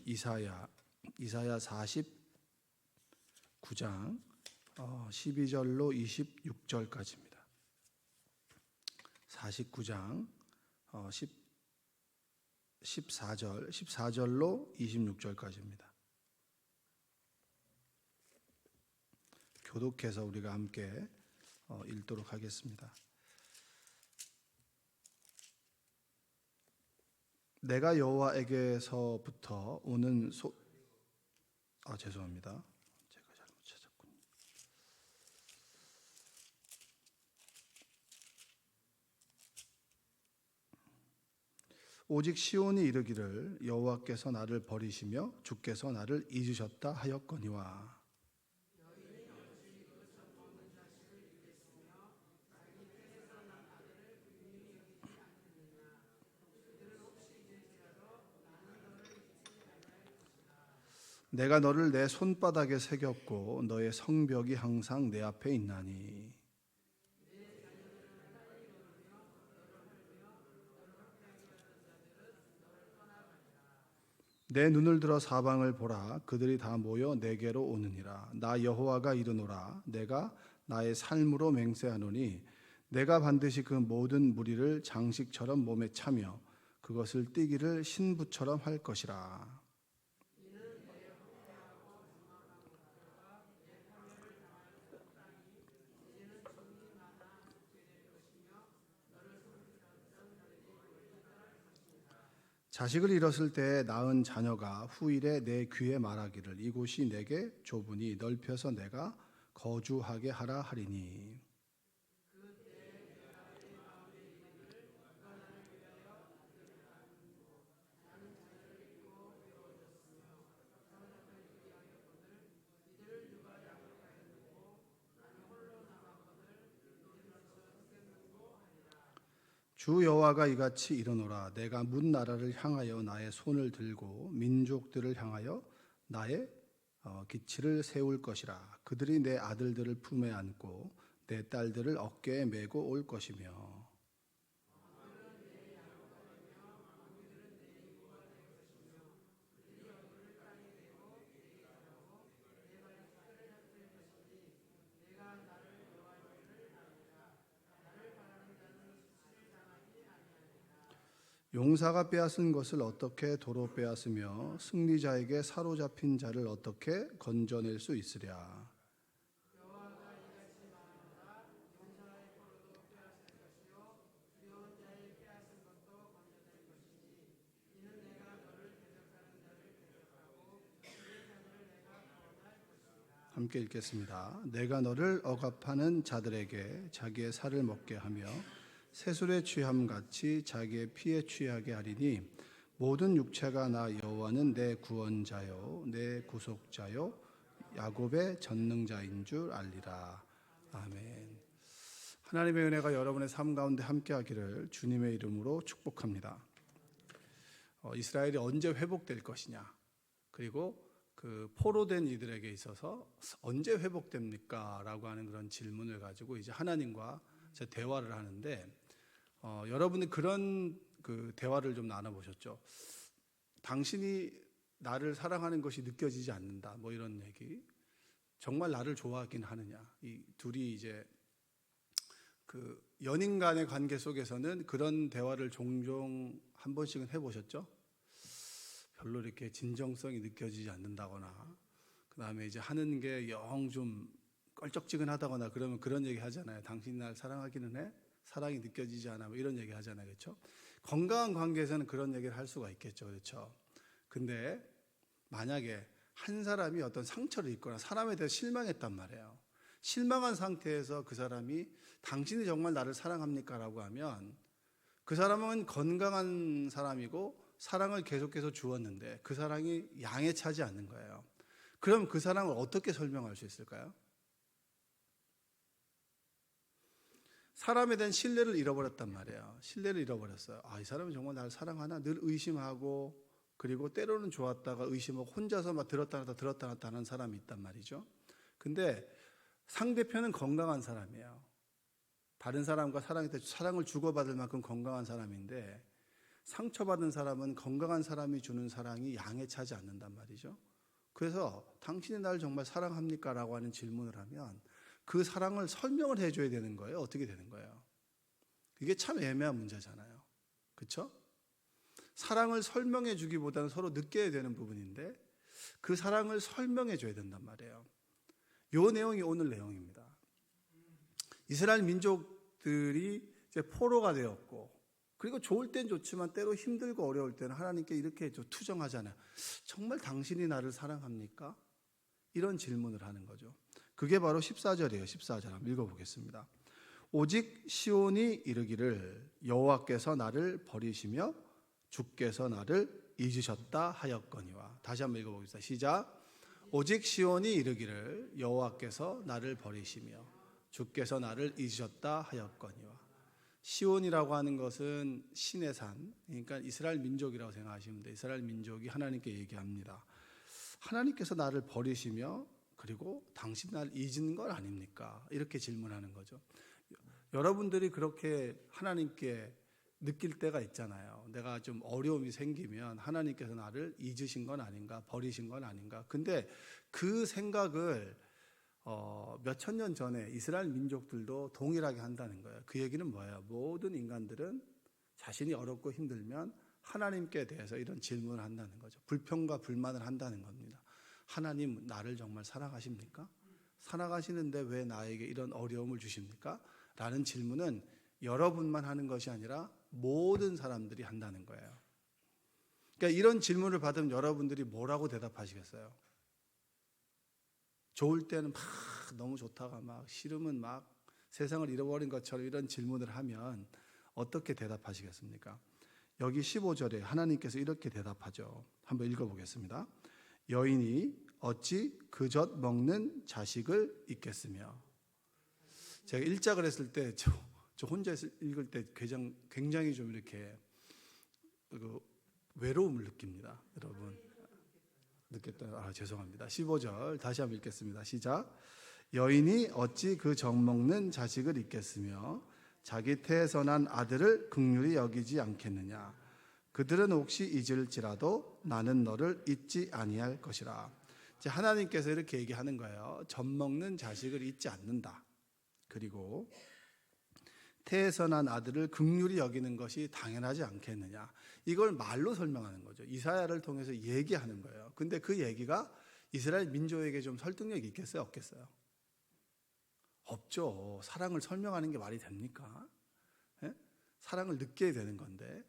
이사야 49장 12절로 26절까지입니다. 49장 14절로 26절까지입니다. 교독해서 우리가 함께 읽도록 하겠습니다. 내가 여호와에게서부터 오는 죄송합니다. 제가 잘못 찾았군요. 오직 시온이 이르기를 여호와께서 나를 버리시며 주께서 나를 잊으셨다 하였거니와 내가 너를 내 손바닥에 새겼고 너의 성벽이 항상 내 앞에 있나니 내 눈을 들어 사방을 보라. 그들이 다 모여 내게로 오느니라. 나 여호와가 이르노라. 내가 나의 삶으로 맹세하노니 내가 반드시 그 모든 무리를 장식처럼 몸에 차며 그것을 띠기를 신부처럼 할 것이라. 자식을 잃었을 때 낳은 자녀가 후일에 내 귀에 말하기를 이곳이 내게 좁으니 넓혀서 내가 거주하게 하라 하리니 주 여호와가 이같이 이르노라. 내가 문 나라를 향하여 나의 손을 들고 민족들을 향하여 나의 기치를 세울 것이라. 그들이 내 아들들을 품에 안고 내 딸들을 어깨에 메고 올 것이며 용사가 빼앗은 것을 어떻게 도로 빼앗으며 승리자에게 사로잡힌 자를 어떻게 건져낼 수 있으랴. 함께 읽겠습니다. 내가 너를 억압하는 자들에게 자기의 살을 먹게 하며 새술에 취함같이 자기의 피에 취하게 하리니 모든 육체가 나 여호와는 내 구원자요 내 구속자요 야곱의 전능자인 줄 알리라. 아멘. 하나님의 은혜가 여러분의 삶 가운데 함께하기를 주님의 이름으로 축복합니다. 이스라엘이 언제 회복될 것이냐, 그리고 그 포로된 이들에게 있어서 언제 회복됩니까? 라고 하는 그런 질문을 가지고 이제 하나님과 대화를 하는데 여러분이 그런 그 대화를 좀 나눠보셨죠? 당신이 나를 사랑하는 것이 느껴지지 않는다, 뭐 이런 얘기. 정말 나를 좋아하긴 하느냐? 이 둘이 이제 그 연인 간의 관계 속에서는 그런 대화를 종종 한 번씩은 해보셨죠? 별로 이렇게 진정성이 느껴지지 않는다거나, 그 다음에 이제 하는 게 영 좀 껄쩍지근하다거나 그러면 그런 얘기 하잖아요. 당신이 날 사랑하기는 해? 사랑이 느껴지지 않아? 뭐 이런 얘기 하잖아요. 그렇죠? 건강한 관계에서는 그런 얘기를 할 수가 있겠죠. 그렇죠? 근데 만약에 한 사람이 어떤 상처를 입거나 사람에 대해 실망했단 말이에요. 실망한 상태에서 그 사람이 당신이 정말 나를 사랑합니까? 라고 하면 그 사람은 건강한 사람이고 사랑을 계속해서 주었는데 그 사랑이 양에 차지 않는 거예요. 그럼 그 사랑을 어떻게 설명할 수 있을까요? 사람에 대한 신뢰를 잃어버렸단 말이에요. 신뢰를 잃어버렸어요. 이 사람이 정말 나를 사랑하나? 늘 의심하고, 그리고 때로는 좋았다가 의심하고 혼자서 막 들었다 놨다 하는 사람이 있단 말이죠. 근데 상대편은 건강한 사람이에요. 다른 사람과 사랑을 주고받을 만큼 건강한 사람인데 상처받은 사람은 건강한 사람이 주는 사랑이 양에 차지 않는단 말이죠. 그래서 당신이 나를 정말 사랑합니까? 라고 하는 질문을 하면 그 사랑을 설명을 해줘야 되는 거예요. 어떻게 되는 거예요? 이게 참 애매한 문제잖아요. 그렇죠? 사랑을 설명해 주기보다는 서로 느껴야 되는 부분인데 그 사랑을 설명해 줘야 된단 말이에요. 이 내용이 오늘 내용입니다. 이스라엘 민족들이 이제 포로가 되었고, 그리고 좋을 땐 좋지만 때로 힘들고 어려울 때는 하나님께 이렇게 투정하잖아요. 정말 당신이 나를 사랑합니까? 이런 질문을 하는 거죠. 그게 바로 14절이에요. 14절 한번 읽어보겠습니다. 오직 시온이 이르기를 여호와께서 나를 버리시며 주께서 나를 잊으셨다 하였거니와. 다시 한번 읽어보겠습니다. 시작. 오직 시온이 이르기를 여호와께서 나를 버리시며 주께서 나를 잊으셨다 하였거니와. 시온이라고 하는 것은 신의 산, 그러니까 이스라엘 민족이라고 생각하시면 돼요. 이스라엘 민족이 하나님께 얘기합니다. 하나님께서 나를 버리시며 그리고 당신 나를 잊은 건 아닙니까? 이렇게 질문하는 거죠. 여러분들이 그렇게 하나님께 느낄 때가 있잖아요. 내가 좀 어려움이 생기면 하나님께서 나를 잊으신 건 아닌가, 버리신 건 아닌가. 근데 그 생각을 몇천 년 전에 이스라엘 민족들도 동일하게 한다는 거예요. 그 얘기는 뭐예요? 모든 인간들은 자신이 어렵고 힘들면 하나님께 대해서 이런 질문을 한다는 거죠. 불평과 불만을 한다는 겁니다. 하나님 나를 정말 사랑하십니까? 사랑하시는데 왜 나에게 이런 어려움을 주십니까? 라는 질문은 여러분만 하는 것이 아니라 모든 사람들이 한다는 거예요. 그러니까 이런 질문을 받으면 여러분들이 뭐라고 대답하시겠어요? 좋을 때는 막 너무 좋다가 막 싫으면 막 세상을 잃어버린 것처럼 이런 질문을 하면 어떻게 대답하시겠습니까? 여기 15절에 하나님께서 이렇게 대답하죠. 한번 읽어보겠습니다. 여인이 어찌 그젖 먹는 자식을 잊겠으며. 제가 일작을 했을 때 저 혼자 읽을 때 굉장히 좀 이렇게 외로움을 느낍니다. 여러분. 느꼈다. 죄송합니다. 15절 다시 한번 읽겠습니다. 시작. 여인이 어찌 그 젖 먹는 자식을 잊겠으며 자기 태에서 난 아들을 긍휼히 여기지 않겠느냐. 그들은 혹시 잊을지라도 나는 너를 잊지 아니할 것이라. 이제 하나님께서 이렇게 얘기하는 거예요. 젖 먹는 자식을 잊지 않는다. 그리고 태에서 난 아들을 긍휼히 여기는 것이 당연하지 않겠느냐. 이걸 말로 설명하는 거죠. 이사야를 통해서 얘기하는 거예요. 근데 그 얘기가 이스라엘 민족에게 좀 설득력이 있겠어요? 없겠어요? 없죠. 사랑을 설명하는 게 말이 됩니까? 예? 사랑을 느껴야 되는 건데.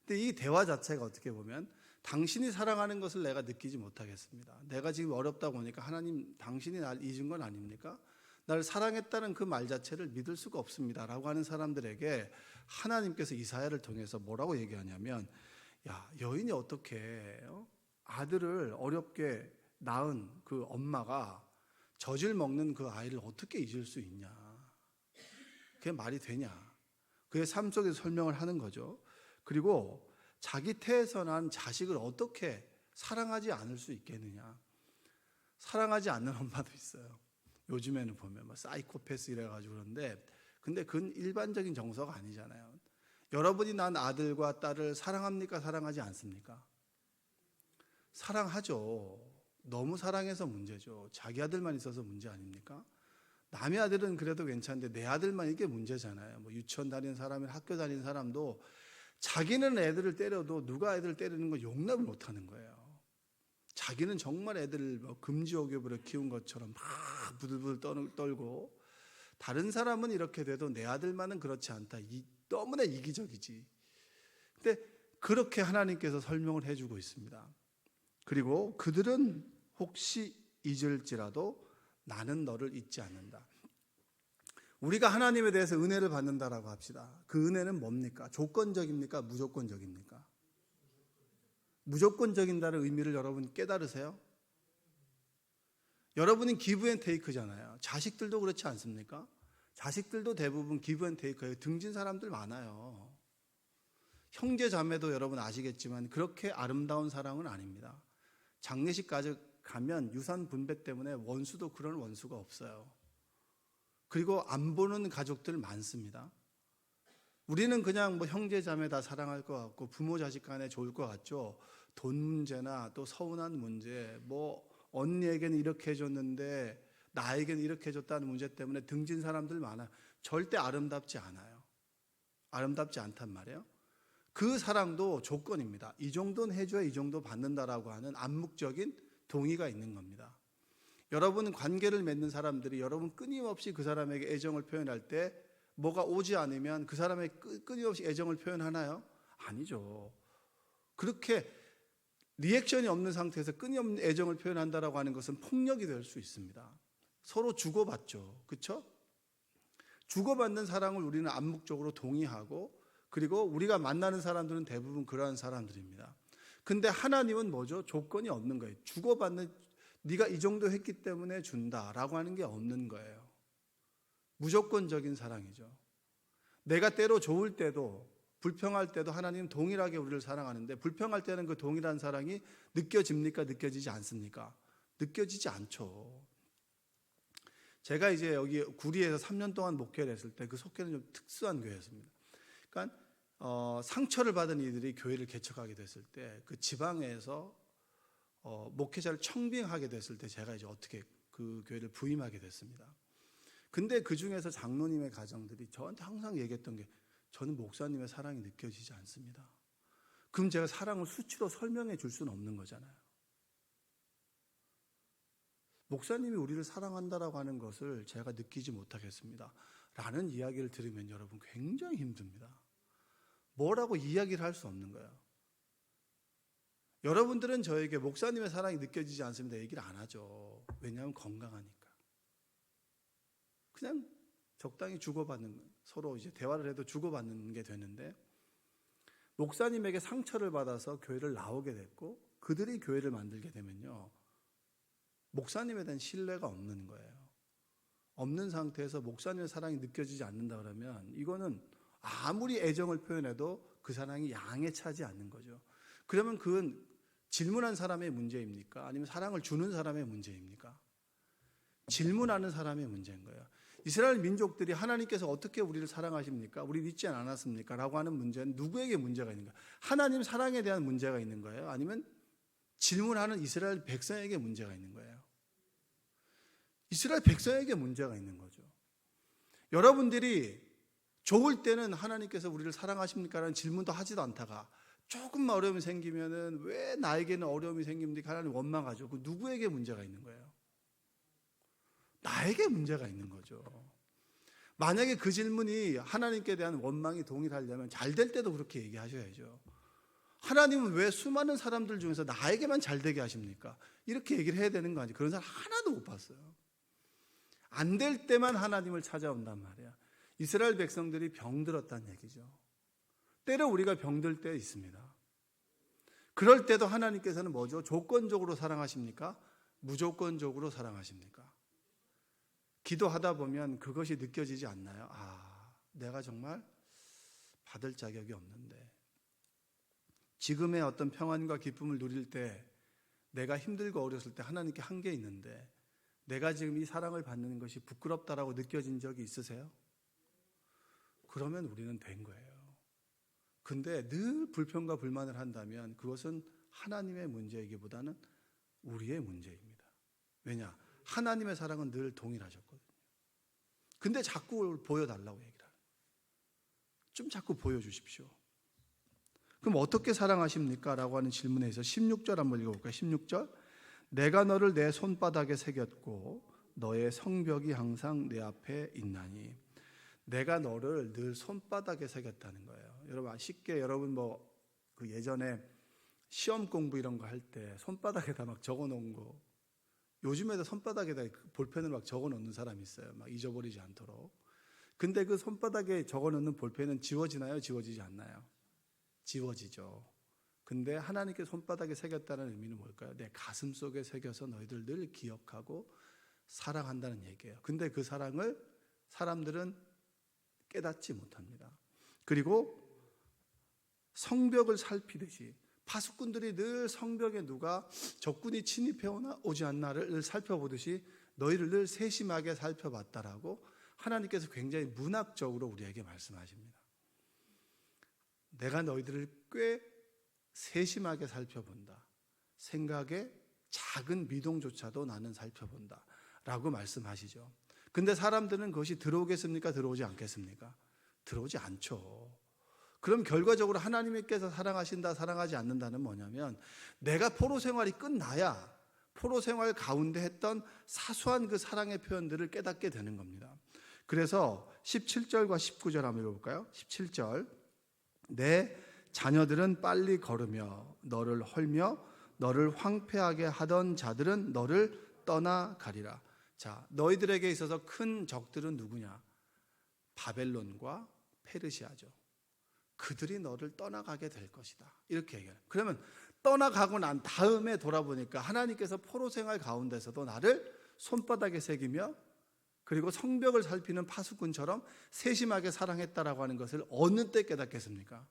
근데 이 대화 자체가 어떻게 보면 당신이 사랑하는 것을 내가 느끼지 못하겠습니다. 내가 지금 어렵다고 하니까 하나님 당신이 날 잊은 건 아닙니까? 나를 사랑했다는 그 말 자체를 믿을 수가 없습니다 라고 하는 사람들에게 하나님께서 이사야를 통해서 뭐라고 얘기하냐면, 야, 여인이 어떻게 아들을 어렵게 낳은 그 엄마가 젖을 먹는 그 아이를 어떻게 잊을 수 있냐. 그게 말이 되냐. 그의 삶 속에서 설명을 하는 거죠. 그리고 자기 태에서 난 자식을 어떻게 사랑하지 않을 수 있겠느냐. 사랑하지 않는 엄마도 있어요. 요즘에는 보면 사이코패스 이래가지고 그런데, 근데 그건 일반적인 정서가 아니잖아요. 여러분이 난 아들과 딸을 사랑합니까? 사랑하지 않습니까? 사랑하죠. 너무 사랑해서 문제죠. 자기 아들만 있어서 문제 아닙니까? 남의 아들은 그래도 괜찮은데 내 아들만 이게 문제잖아요. 유치원 다니는 사람이나 학교 다니는 사람도 자기는 애들을 때려도 누가 애들을 때리는 거 용납을 못하는 거예요. 자기는 정말 애들을 금지옥엽으로 키운 것처럼 막 부들부들 떨고, 다른 사람은 이렇게 돼도 내 아들만은 그렇지 않다. 너무나 이기적이지. 근데 그렇게 하나님께서 설명을 해주고 있습니다. 그리고 그들은 혹시 잊을지라도 나는 너를 잊지 않는다. 우리가 하나님에 대해서 은혜를 받는다라고 합시다. 그 은혜는 뭡니까? 조건적입니까? 무조건적입니까? 무조건적인다는 의미를 여러분 깨달으세요? 여러분은 기브 앤 테이크잖아요. 자식들도 그렇지 않습니까? 자식들도 대부분 기브 앤 테이크예요. 등진 사람들 많아요. 형제 자매도 여러분 아시겠지만 그렇게 아름다운 사랑은 아닙니다. 장례식까지 가면 유산 분배 때문에 원수도 그런 원수가 없어요. 그리고 안 보는 가족들 많습니다. 우리는 그냥 뭐 형제 자매 다 사랑할 것 같고 부모 자식 간에 좋을 것 같죠. 돈 문제나 또 서운한 문제, 뭐 언니에게는 이렇게 해줬는데 나에게는 이렇게 해줬다는 문제 때문에 등진 사람들 많아요. 절대 아름답지 않아요. 아름답지 않단 말이에요. 그 사랑도 조건입니다. 이 정도는 해줘야 이 정도 받는다라고 하는 암묵적인 동의가 있는 겁니다. 여러분 관계를 맺는 사람들이 여러분 끊임없이 그 사람에게 애정을 표현할 때 뭐가 오지 않으면 그 사람에게 끊임없이 애정을 표현하나요? 아니죠. 그렇게 리액션이 없는 상태에서 끊임없는 애정을 표현한다라고 하는 것은 폭력이 될 수 있습니다. 서로 주고받죠. 그렇죠? 주고받는 사랑을 우리는 암묵적으로 동의하고, 그리고 우리가 만나는 사람들은 대부분 그러한 사람들입니다. 근데 하나님은 뭐죠? 조건이 없는 거예요. 주고받는, 네가 이 정도 했기 때문에 준다라고 하는 게 없는 거예요. 무조건적인 사랑이죠. 내가 때로 좋을 때도 불평할 때도 하나님은 동일하게 우리를 사랑하는데, 불평할 때는 그 동일한 사랑이 느껴집니까? 느껴지지 않습니까? 느껴지지 않죠. 제가 이제 여기 구리에서 3년 동안 목회를 했을 때 그 속교는 좀 특수한 교회였습니다. 그러니까 상처를 받은 이들이 교회를 개척하게 됐을 때 그 지방에서 목회자를 청빙하게 됐을 때 제가 이제 어떻게 그 교회를 부임하게 됐습니다. 근데 그 중에서 장로님의 가정들이 저한테 항상 얘기했던 게, 저는 목사님의 사랑이 느껴지지 않습니다. 그럼 제가 사랑을 수치로 설명해 줄 수는 없는 거잖아요. 목사님이 우리를 사랑한다라고 하는 것을 제가 느끼지 못하겠습니다 라는 이야기를 들으면 여러분 굉장히 힘듭니다. 뭐라고 이야기를 할 수 없는 거예요. 여러분들은 저에게 목사님의 사랑이 느껴지지 않습니다 얘기를 안 하죠. 왜냐하면 건강하니까. 그냥 적당히 주고받는, 서로 이제 대화를 해도 주고받는 게 되는데, 목사님에게 상처를 받아서 교회를 나오게 됐고 그들이 교회를 만들게 되면요, 목사님에 대한 신뢰가 없는 거예요. 없는 상태에서 목사님의 사랑이 느껴지지 않는다 그러면 이거는 아무리 애정을 표현해도 그 사랑이 양에 차지 않는 거죠. 그러면 그건 질문한 사람의 문제입니까? 아니면 사랑을 주는 사람의 문제입니까? 질문하는 사람의 문제인 거예요. 이스라엘 민족들이 하나님께서 어떻게 우리를 사랑하십니까? 우리 믿지 않았습니까? 라고 하는 문제는 누구에게 문제가 있는가? 하나님 사랑에 대한 문제가 있는 거예요? 아니면 질문하는 이스라엘 백성에게 문제가 있는 거예요? 이스라엘 백성에게 문제가 있는 거죠. 여러분들이 좋을 때는 하나님께서 우리를 사랑하십니까? 라는 질문도 하지도 않다가 조금만 어려움이 생기면은 왜 나에게는 어려움이 생깁니까? 하나님 원망하죠. 그 누구에게 문제가 있는 거예요? 나에게 문제가 있는 거죠. 만약에 그 질문이 하나님께 대한 원망이 동일하려면 잘 될 때도 그렇게 얘기하셔야죠. 하나님은 왜 수많은 사람들 중에서 나에게만 잘 되게 하십니까? 이렇게 얘기를 해야 되는 거 아니에요? 그런 사람 하나도 못 봤어요. 안 될 때만 하나님을 찾아온단 말이야. 이스라엘 백성들이 병들었다는 얘기죠. 때로 우리가 병들 때 있습니다. 그럴 때도 하나님께서는 뭐죠? 조건적으로 사랑하십니까? 무조건적으로 사랑하십니까? 기도하다 보면 그것이 느껴지지 않나요? 아, 내가 정말 받을 자격이 없는데, 지금의 어떤 평안과 기쁨을 누릴 때, 내가 힘들고 어렸을 때 하나님께 한 게 있는데 내가 지금 이 사랑을 받는 것이 부끄럽다라고 느껴진 적이 있으세요? 그러면 우리는 된 거예요. 근데 늘 불평과 불만을 한다면 그것은 하나님의 문제이기보다는 우리의 문제입니다. 왜냐? 하나님의 사랑은 늘 동일하셨거든요. 근데 자꾸 보여달라고 얘기를 하는 거예요. 좀 자꾸 보여주십시오. 그럼 어떻게 사랑하십니까? 라고 하는 질문에서 16절 한번 읽어볼까요? 16절. 내가 너를 내 손바닥에 새겼고 너의 성벽이 항상 내 앞에 있나니. 내가 너를 늘 손바닥에 새겼다는 거예요. 여러분 쉽게 여러분 그 예전에 시험 공부 이런 거 할 때 손바닥에다 막 적어놓은 거, 요즘에도 손바닥에다 볼펜을 막 적어놓는 사람이 있어요. 막 잊어버리지 않도록. 근데 그 손바닥에 적어놓는 볼펜은 지워지나요? 지워지지 않나요? 지워지죠. 근데 하나님께 손바닥에 새겼다는 의미는 뭘까요? 내 가슴 속에 새겨서 너희들 늘 기억하고 사랑한다는 얘기예요. 근데 그 사랑을 사람들은 깨닫지 못합니다. 그리고 성벽을 살피듯이 파수꾼들이 늘 성벽에 누가 적군이 침입해 오지 않나를 살펴보듯이 너희를 늘 세심하게 살펴봤다라고 하나님께서 굉장히 문학적으로 우리에게 말씀하십니다. 내가 너희들을 꽤 세심하게 살펴본다. 생각의 작은 미동조차도 나는 살펴본다 라고 말씀하시죠. 근데 사람들은 그것이 들어오겠습니까? 들어오지 않겠습니까? 들어오지 않죠. 그럼 결과적으로 하나님께서 사랑하신다, 사랑하지 않는다는 뭐냐면 내가 포로 생활이 끝나야 포로 생활 가운데 했던 사소한 그 사랑의 표현들을 깨닫게 되는 겁니다. 그래서 17절과 19절 한번 읽어볼까요? 17절, 내 자녀들은 빨리 걸으며 너를 헐며 너를 황폐하게 하던 자들은 너를 떠나가리라. 자, 너희들에게 있어서 큰 적들은 누구냐? 바벨론과 페르시아죠. 그들이 너를 떠나가게 될 것이다. 이렇게 얘기해요. 그러면 떠나가고 난 다음에 돌아보니까 하나님께서 포로 생활 가운데서도 나를 손바닥에 새기며 그리고 성벽을 살피는 파수꾼처럼 세심하게 사랑했다라고 하는 것을 어느 때 깨닫겠습니까?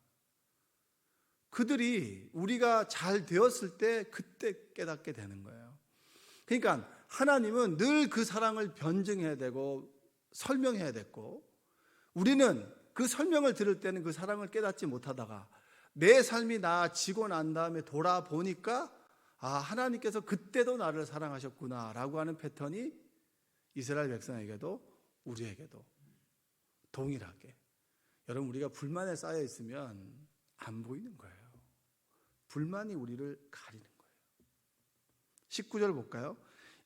그들이 우리가 잘 되었을 때 그때 깨닫게 되는 거예요. 그러니까 하나님은 늘 그 사랑을 변증해야 되고 설명해야 됐고, 우리는 그 설명을 들을 때는 그 사랑을 깨닫지 못하다가 내 삶이 나아지고 난 다음에 돌아보니까 하나님께서 그때도 나를 사랑하셨구나 라고 하는 패턴이 이스라엘 백성에게도 우리에게도 동일하게. 여러분, 우리가 불만에 쌓여 있으면 안 보이는 거예요. 불만이 우리를 가리는 거예요. 19절 볼까요?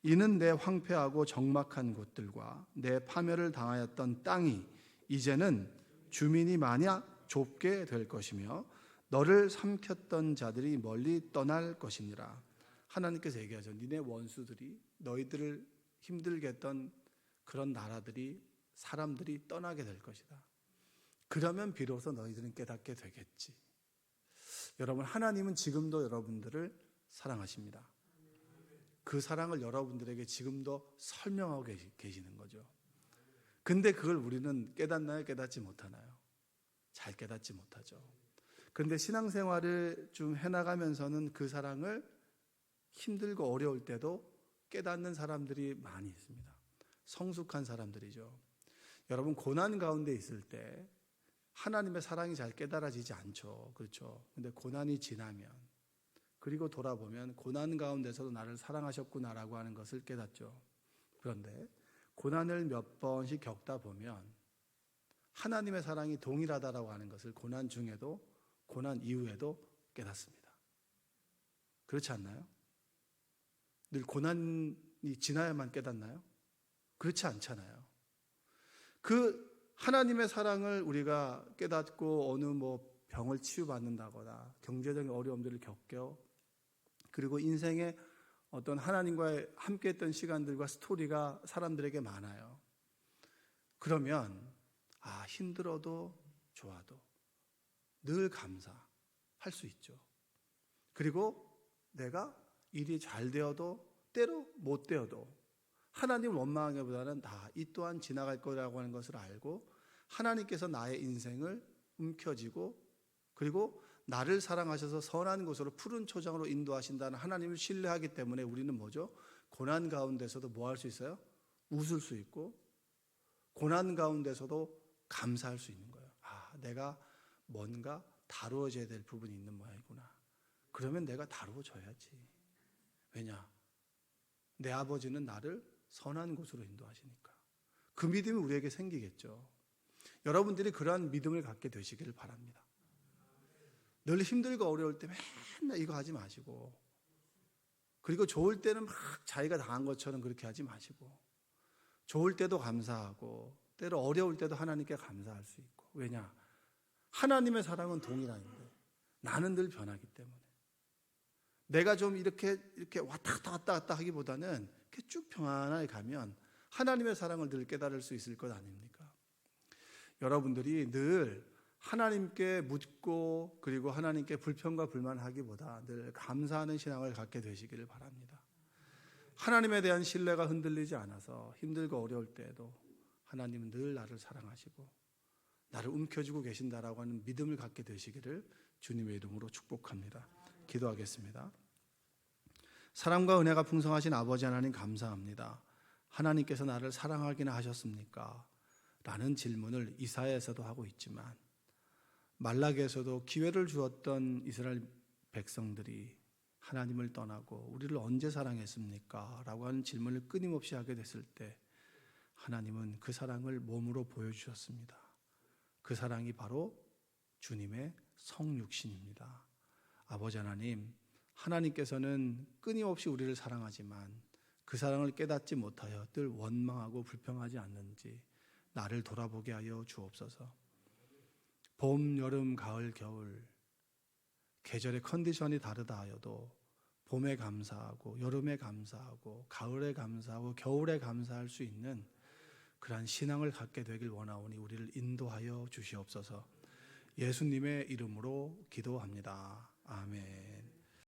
이는 내 황폐하고 적막한 곳들과 내 파멸을 당하였던 땅이 이제는 주민이 마냥 좁게 될 것이며 너를 삼켰던 자들이 멀리 떠날 것이니라. 하나님께서 얘기하죠. 니네 원수들이, 너희들을 힘들게 했던 그런 나라들이, 사람들이 떠나게 될 것이다. 그러면 비로소 너희들은 깨닫게 되겠지. 여러분, 하나님은 지금도 여러분들을 사랑하십니다. 그 사랑을 여러분들에게 지금도 설명하고 계시는 거죠. 근데 그걸 우리는 깨닫나요? 깨닫지 못하나요? 잘 깨닫지 못하죠. 그런데 신앙생활을 좀 해나가면서는 그 사랑을 힘들고 어려울 때도 깨닫는 사람들이 많이 있습니다. 성숙한 사람들이죠. 여러분, 고난 가운데 있을 때 하나님의 사랑이 잘 깨달아지지 않죠. 그렇죠. 근데 고난이 지나면, 그리고 돌아보면 고난 가운데서도 나를 사랑하셨구나라고 하는 것을 깨닫죠. 그런데 고난을 몇 번씩 겪다 보면 하나님의 사랑이 동일하다라고 하는 것을 고난 중에도 고난 이후에도 깨닫습니다. 그렇지 않나요? 늘 고난이 지나야만 깨닫나요? 그렇지 않잖아요. 그 하나님의 사랑을 우리가 깨닫고 어느 병을 치유받는다거나 경제적인 어려움들을 겪고, 그리고 인생의 어떤 하나님과의 함께했던 시간들과 스토리가 사람들에게 많아요. 그러면 힘들어도 좋아도 늘 감사할 수 있죠. 그리고 내가 일이 잘 되어도 때로 못 되어도 하나님을 원망하기보다는 이 또한 지나갈 거라고 하는 것을 알고 하나님께서 나의 인생을 움켜쥐고 그리고 나를 사랑하셔서 선한 곳으로 푸른 초장으로 인도하신다는 하나님을 신뢰하기 때문에 우리는 뭐죠? 고난 가운데서도 뭐 할 수 있어요? 웃을 수 있고 고난 가운데서도 감사할 수 있는 거예요. 내가 뭔가 다루어져야 될 부분이 있는 모양이구나. 그러면 내가 다루어져야지. 왜냐? 내 아버지는 나를 선한 곳으로 인도하시니까. 그 믿음이 우리에게 생기겠죠. 여러분들이 그러한 믿음을 갖게 되시기를 바랍니다. 늘 힘들고 어려울 때 맨날 이거 하지 마시고, 그리고 좋을 때는 막 자기가 당한 것처럼 그렇게 하지 마시고, 좋을 때도 감사하고 때로 어려울 때도 하나님께 감사할 수 있고. 왜냐? 하나님의 사랑은 동일한데 나는 늘 변하기 때문에 내가 좀 이렇게 왔다 갔다 하기보다는 이렇게 쭉 평안하게 가면 하나님의 사랑을 늘 깨달을 수 있을 것 아닙니까? 여러분들이 늘 하나님께 묻고 그리고 하나님께 불평과 불만하기보다 늘 감사하는 신앙을 갖게 되시기를 바랍니다. 하나님에 대한 신뢰가 흔들리지 않아서 힘들고 어려울 때에도 하나님은 늘 나를 사랑하시고 나를 움켜쥐고 계신다라고 하는 믿음을 갖게 되시기를 주님의 이름으로 축복합니다. 기도하겠습니다. 사랑과 은혜가 풍성하신 아버지 하나님, 감사합니다. 하나님께서 나를 사랑하기나 하셨습니까? 라는 질문을 이사야에서도 하고 있지만 말라기에서도 기회를 주었던 이스라엘 백성들이 하나님을 떠나고 우리를 언제 사랑했습니까? 라고 하는 질문을 끊임없이 하게 됐을 때 하나님은 그 사랑을 몸으로 보여주셨습니다. 그 사랑이 바로 주님의 성육신입니다. 아버지 하나님, 하나님께서는 끊임없이 우리를 사랑하지만 그 사랑을 깨닫지 못하여 늘 원망하고 불평하지 않는지 나를 돌아보게 하여 주옵소서. 봄, 여름, 가을, 겨울 계절의 컨디션이 다르다 하여도 봄에 감사하고 여름에 감사하고 가을에 감사하고 겨울에 감사할 수 있는 그러한 신앙을 갖게 되길 원하오니 우리를 인도하여 주시옵소서. 예수님의 이름으로 기도합니다. 아멘.